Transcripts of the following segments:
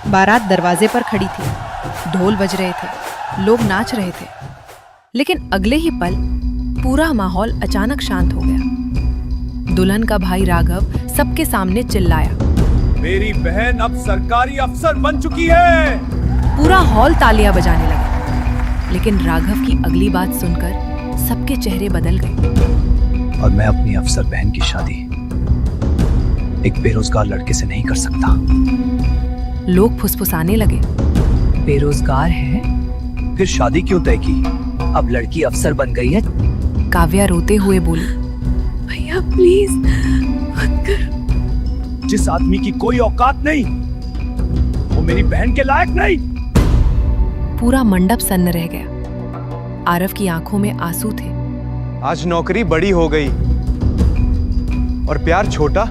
बारात दरवाजे पर खड़ी थी, ढोल बज रहे थे, लोग नाच रहे थे। लेकिन अगले ही पल पूरा माहौल अचानक शांत हो गया। दुल्हन का भाई राघव सबके सामने चिल्लाया, मेरी बहन अब सरकारी अफसर बन चुकी है। पूरा हॉल तालियां बजाने लगा। लेकिन राघव की अगली बात सुनकर सबके चेहरे बदल गए। और मैं अपनी अफसर बहन की शादी एक बेरोजगार लड़के से नहीं कर सकता। लोग फुसफुसाने लगे, बेरोजगार है फिर शादी क्यों तय की? अब लड़की अफसर बन गई है। काव्या रोते हुए बोली, भैया प्लीज मत कर। जिस आदमी की कोई औकात नहीं, वो मेरी बहन के लायक नहीं। पूरा मंडप सन्न रह गया। आरव की आंखों में आंसू थे। आज नौकरी बड़ी हो गई और प्यार छोटा।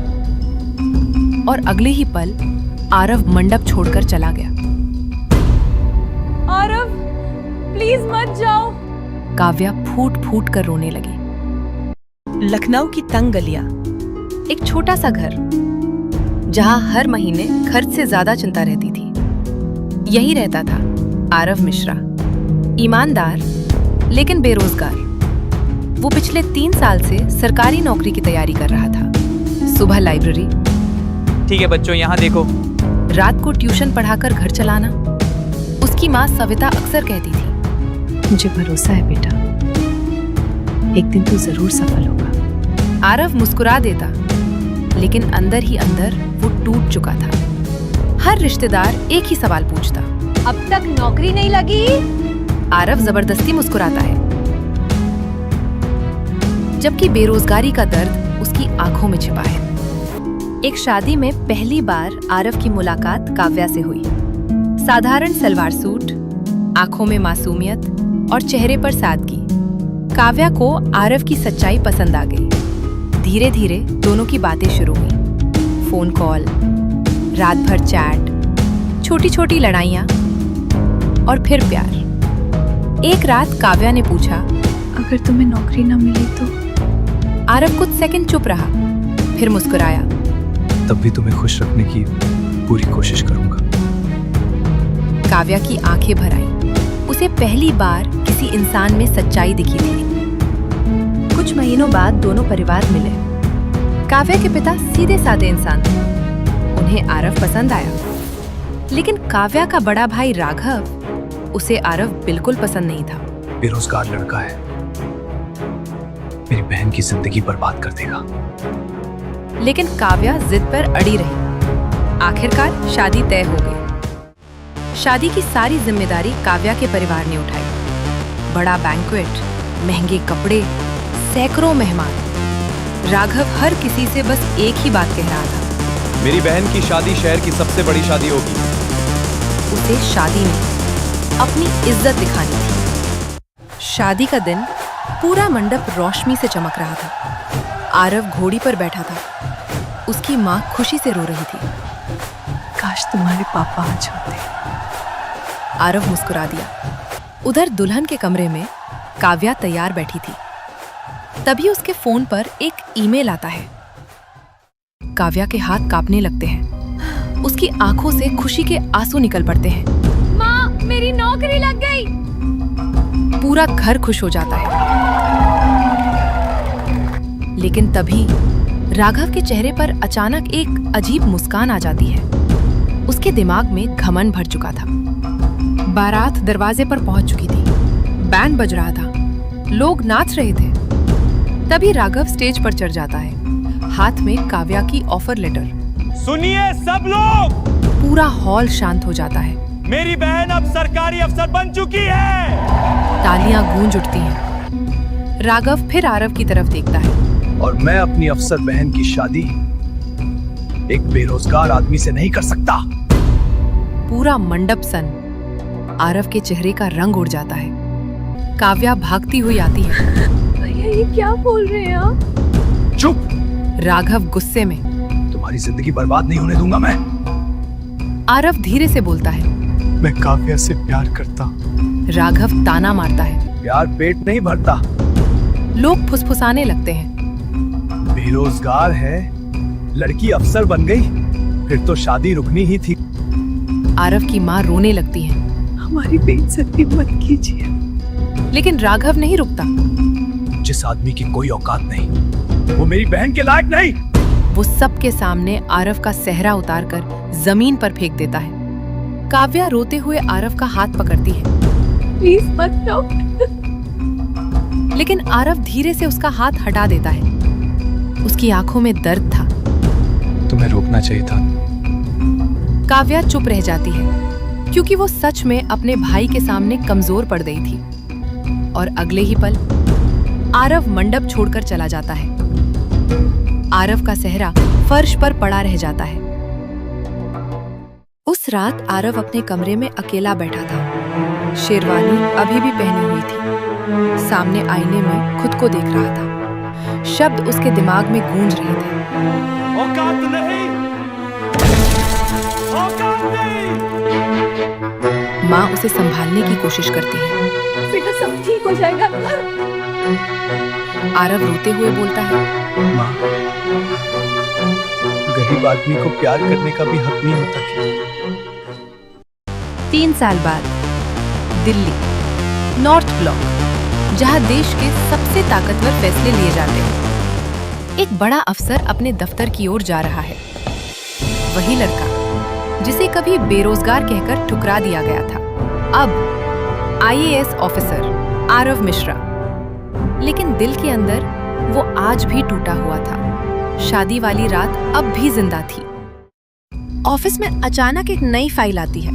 और अगले ही पल आरव मंडप छोड़कर चला गया। आरव प्लीज मत जाओ। काव्या फूट फूट कर रोने लगी। लखनऊ की तंग गलियां, एक छोटा सा घर जहां हर महीने खर्च से ज्यादा चिंता रहती थी। यही रहता था आरव मिश्रा, ईमानदार लेकिन बेरोजगार। वो पिछले 3 साल से सरकारी नौकरी की तैयारी कर रहा था। सुबह लाइब्रेरी, ठीक है बच्चों यहाँ देखो। रात को ट्यूशन पढ़ाकर घर चलाना। उसकी माँ सविता अक्सर कहती थी, मुझे भरोसा है बेटा, एक दिन तू जरूर सफल होगा। आरव मुस्कुरा देता, लेकिन अंदर ही अंदर वो टूट चुका था। हर रिश्तेदार एक ही सवाल पूछता, अब तक नौकरी नहीं लगी? आरव जबरदस्ती मुस्कुराता है, जबकि बेरोजगारी का दर्द उसकी आंखों में छिपा है। एक शादी में पहली बार आरव की मुलाकात काव्या से हुई। साधारण सलवार सूट, आंखों में मासूमियत और चेहरे पर सादगी। काव्या को आरव की सच्चाई पसंद आ गई। धीरे धीरे दोनों की बातें शुरू हुई। फोन कॉल, रात भर चैट, छोटी छोटी लड़ाइयाँ और फिर प्यार। एक रात काव्या ने पूछा, अगर तुम्हें नौकरी न मिली तो? आरव कुछ सेकंड चुप रहा, फिर मुस्कुराया, तब भी तुम्हें खुश रखने की पूरी कोशिश करूंगा। काव्या की आंखें भर आईं। उसे पहली बार किसी इंसान में सच्चाई दिखी थी। कुछ महीनों बाद दोनों परिवार मिले। काव्या के पिता सीधे साधे इंसान थे। उन्हें आरव पसंद आया, लेकिन काव्या का बड़ा भाई राघव, उसे आरव बिल्कुल पसंद नहीं था। बेरोजगार लड़का है, मेरी बहन की जिंदगी बर्बाद कर देगा। लेकिन काव्या जिद पर अड़ी रही। आखिरकार शादी तय हो गई। शादी की सारी जिम्मेदारी काव्या के परिवार ने उठाई। बड़ा बैंक्वेट, महंगे कपड़े, सैकड़ों मेहमान। राघव हर किसी से बस एक ही बात कह रहा था, मेरी बहन की शादी शहर की सबसे बड़ी शादी होगी। उसे शादी में अपनी इज्जत दिखानी थी। शादी का दिन पूरा मंडप रोशनी से चमक रहा था। आरव घोड़ी पर बैठा था। उसकी माँ खुशी से रो रही थी। काश तुम्हारे पापा आज होते। आरव मुस्कुरा दिया। उधर दुल्हन के कमरे में काव्या तैयार बैठी थी। तभी उसके फोन पर एक ईमेल आता है। काव्या के हाथ कांपने लगते हैं। उसकी आंखों से खुशी के आंसू निकल पड़ते हैं। माँ, मेरी नौकरी लग गई। पूरा घर खुश हो जाता है। लेकिन तभी राघव के चेहरे पर अचानक एक अजीब मुस्कान आ जाती है। उसके दिमाग में घमंड भर चुका था। बारात दरवाजे पर पहुंच चुकी थी। बैंड बज रहा था, लोग नाच रहे थे। तभी राघव स्टेज पर चढ़ जाता है, हाथ में काव्या की ऑफर लेटर। सुनिए सब लोग, पूरा हॉल शांत हो जाता है। मेरी बहन अब सरकारी अफसर बन चुकी है। तालियां गूंज उठती हैं। राघव फिर आरव की तरफ देखता है। और मैं अपनी अफसर बहन की शादी एक बेरोजगार आदमी से नहीं कर सकता। पूरा मंडप सन। आरव के चेहरे का रंग उड़ जाता है। काव्या भागती हुई आती है। भैया ये क्या बोल रहे हैं आप? चुप! राघव गुस्से में। तुम्हारी जिंदगी बर्बाद नहीं होने दूंगा मैं। आरव धीरे से बोलता है, मैं काव्या से प्यार करता। राघव ताना मारता है। प्यार पेट नहीं भरता। लोग फुसफुसाने लगते हैं। बेरोजगार है, लड़की अफसर बन गई, फिर तो शादी रुकनी ही थी। आरव की माँ रोने लगती है, हमारी बेइज्जती मत कीजिए। लेकिन राघव नहीं रुकता। जिस आदमी की कोई औकात नहीं, वो मेरी बहन के लायक नहीं। वो सबके सामने आरव का सेहरा उतारकर जमीन पर फेंक देता है। काव्या रोते हुए आरव का हाथ पकड़ती है, प्लीज मत जाओ। लेकिन आरव धीरे से उसका हाथ हटा देता है। उसकी आंखों में दर्द था। तुम्हें रोकना चाहिए था। काव्या चुप रह जाती है, क्योंकि वो सच में अपने भाई के सामने कमजोर पड़ गई थी। और अगले ही पल आरव मंडप छोड़कर चला जाता है। आरव का सेहरा फर्श पर पड़ा रह जाता है। उस रात आरव अपने कमरे में अकेला बैठा था। शेरवानी अभी भी पहनी हुई थी। सामने आईने में खुद को देख रहा था। शब्द उसके दिमाग में गूंज रहे थे। औकात नहीं, औकात नहीं। माँ उसे संभालने की कोशिश करती है। बेटा सब ठीक हो जाएगा। आरव रोते हुए बोलता है, माँ, गरीब आदमी को प्यार करने का भी हक नहीं होता क्या? 3 साल बाद दिल्ली, नॉर्थ ब्लॉक, जहां देश के सबसे ताकतवर फैसले लिए जाते हैं। एक बड़ा अफसर अपने दफ्तर की ओर जा रहा है। वही लड़का जिसे कभी बेरोजगार कहकर ठुकरा दिया गया था, अब IAS ऑफिसर आरव मिश्रा। लेकिन दिल के अंदर वो आज भी टूटा हुआ था। शादी वाली रात अब भी जिंदा थी। ऑफिस में अचानक एक नई फाइल आती है।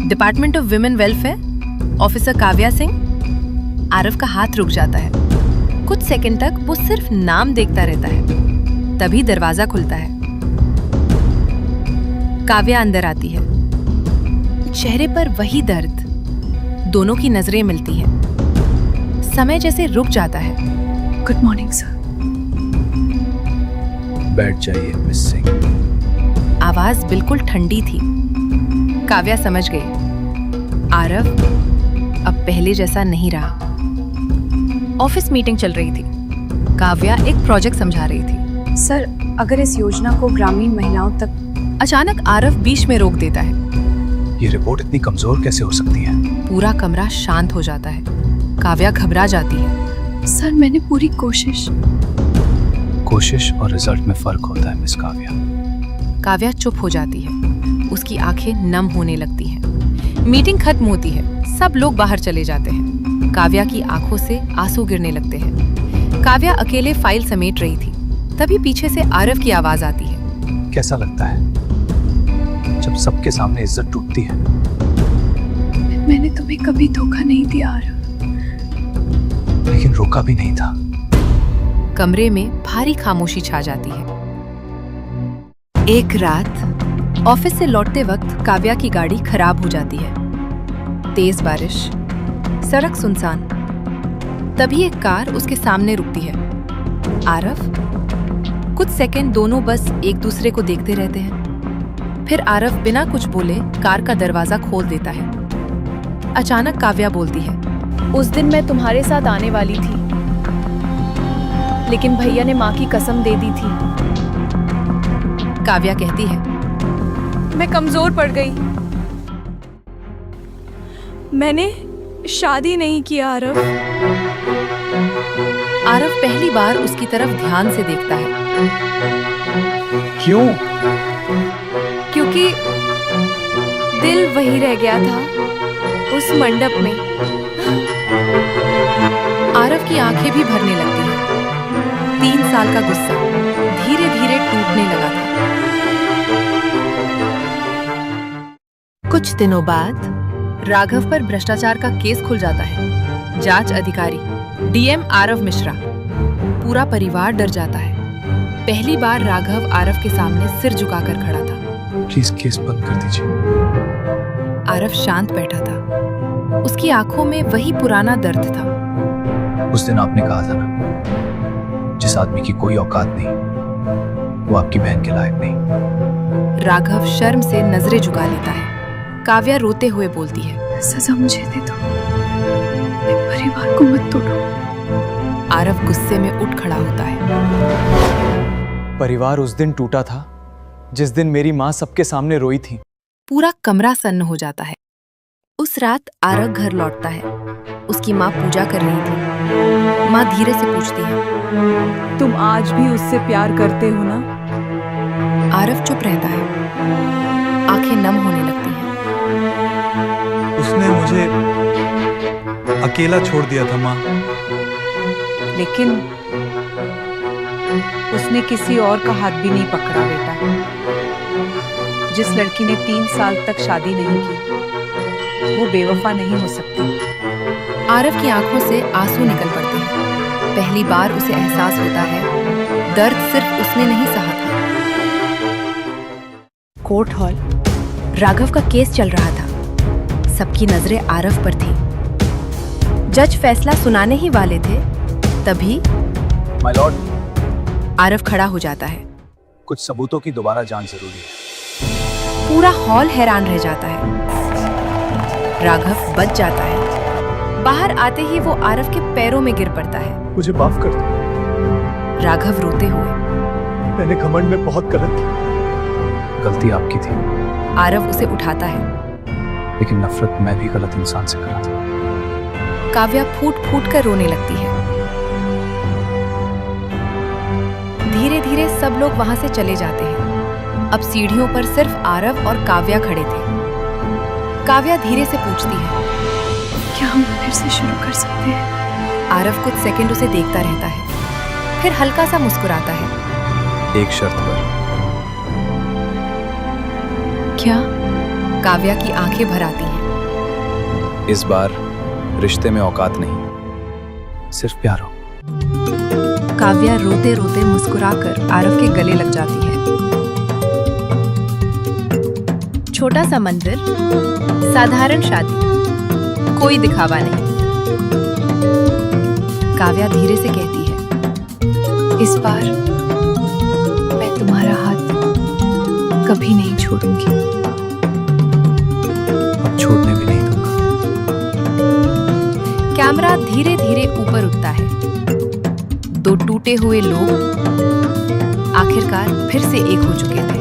Department of women welfare, officer Kavya Singh. Aarav का हाथ रुक जाता है। कुछ सेकंड तक वो सिर्फ नाम देखता रहता है। तभी दरवाजा खुलता है। काव्या अंदर आती है। चेहरे पर वही दर्द। दोनों की नजरें मिलती हैं। समय जैसे रुक जाता है। Good morning sir. बैठ जाइए मिस सिंह। आवाज बिल्कुल ठंडी थी। काव्या समझ गई, आरव अब पहले जैसा नहीं रहा। ऑफिस मीटिंग चल रही थी। काव्या एक प्रोजेक्ट समझा रही थी। सर, अगर इस योजना को ग्रामीण महिलाओं तक। अचानक आरव बीच में रोक देता है। ये रिपोर्ट इतनी कमजोर कैसे हो सकती है? पूरा कमरा शांत हो जाता है। काव्या घबरा जाती है। सर, मैंने पूरी कोशिश। कोशिश और रिजल्ट में फर्क होता है मिस काव्या। काव्या चुप हो जाती है। उसकी आंखें नम होने लगती हैं। मीटिंग खत्म होती है। सब लोग बाहर चले जाते हैं। काव्या की आंखों से आंसू गिरने लगते हैं। काव्या अकेले फाइल समेट रही थी। तभी पीछे से आरव की आवाज आती है। कैसा लगता है जब सबके सामने इज्जत टूटती है? मैंने तुम्हें कभी धोखा नहीं दिया आरव। लेकिन रोका भी नहीं था। कमरे में भारी खामोशी छा जाती है। एक रात ऑफिस से लौटते वक्त काव्या की गाड़ी खराब हो जाती है। तेज बारिश, सड़क सुनसान। तभी एक कार उसके सामने रुकती है। आरव। कुछ सेकंड दोनों बस एक दूसरे को देखते रहते हैं। फिर आरव बिना कुछ बोले कार का दरवाजा खोल देता है। अचानक काव्या बोलती है, उस दिन मैं तुम्हारे साथ आने वाली थी, लेकिन भैया ने माँ की कसम दे दी थी। काव्या कहती है, मैं कमजोर पड़ गई। मैंने शादी नहीं किया आरव। आरव पहली बार उसकी तरफ ध्यान से देखता है। क्यों? क्योंकि दिल वही रह गया था, उस मंडप में। आरव की आंखें भी भरने लगती हैं। 3 साल का गुस्सा धीरे धीरे टूटने लगा था। कुछ दिनों बाद राघव पर भ्रष्टाचार का केस खुल जाता है। जांच अधिकारी DM आरव मिश्रा। पूरा परिवार डर जाता है। पहली बार राघव आरव के सामने सिर झुकाकर खड़ा था। प्लीज केस बंद कर दीजिए। आरव शांत बैठा था। उसकी आंखों में वही पुराना दर्द था। उस दिन आपने कहा था ना, जिस आदमी की कोई औकात नहीं, वो आपकी बहन के लायक नहीं। राघव शर्म से नजरें झुका लेता है। काव्या रोते हुए बोलती है, सजा मुझे दे दो, मेरे परिवार को मत तोड़ो। आरव गुस्से में उठ खड़ा होता है। परिवार उस दिन टूटा था जिस दिन मेरी माँ सबके सामने रोई थी। पूरा कमरा सन्न हो जाता है। उस रात आरव घर लौटता है। उसकी माँ पूजा कर रही थी। माँ धीरे से पूछती है, तुम आज भी उससे प्यार करते हो ना? आरव चुप रहता है। आंखें नम होने लगती हैं। उसने मुझे अकेला छोड़ दिया था माँ। लेकिन उसने किसी और का हाथ भी नहीं पकड़ा बेटा। जिस लड़की ने 3 साल तक शादी नहीं की वो बेवफा नहीं हो सकती। आरव की आंखों से आंसू निकल पड़ते हैं। पहली बार उसे एहसास होता है दर्द सिर्फ उसने नहीं सहा था। Court hall. राघव का केस चल रहा था। सबकी नजरें आरव पर थी। जज फैसला सुनाने ही वाले थे, तभी माय लॉर्ड, आरव खड़ा हो जाता है। कुछ सबूतों की दोबारा जांच जरूरी है। पूरा हॉल हैरान रह जाता है। राघव बच जाता है। बाहर आते ही वो आरव के पैरों में गिर पड़ता है। मुझे माफ कर दो। राघव रोते हुए, मैंने घमंड में बहुत गलत किया। गलती आपकी थी, आरव उसे उठाता है। लेकिन नफरत मैं भी गलत इंसान से करा था। काव्या फूट फूट कर रोने लगती है। धीरे धीरे सब लोग वहां से चले जाते हैं। अब सीढ़ियों पर सिर्फ आरव और काव्या खड़े थे। काव्या धीरे से पूछती है, क्या हम फिर से शुरू कर सकते हैं? आरव कुछ सेकंड उसे देखता रहता है, फिर हल्का सा मुस्कुराता है। एक शर्त पर। क्या? काव्या की आंखें भर आती हैं। इस बार रिश्ते में औकात नहीं, सिर्फ प्यार हो। काव्या रोते रोते मुस्कुराकर आरव के गले लग जाती है। छोटा सा मंदिर, साधारण शादी, कोई दिखावा नहीं। काव्या धीरे से कहती है, इस बार मैं तुम्हारा हाथ कभी नहीं छोड़ूंगी। अब छोड़ने भी नहीं दूंगा। कैमरा धीरे धीरे ऊपर उठता है। 2 टूटे हुए लोग आखिरकार फिर से एक हो चुके थे।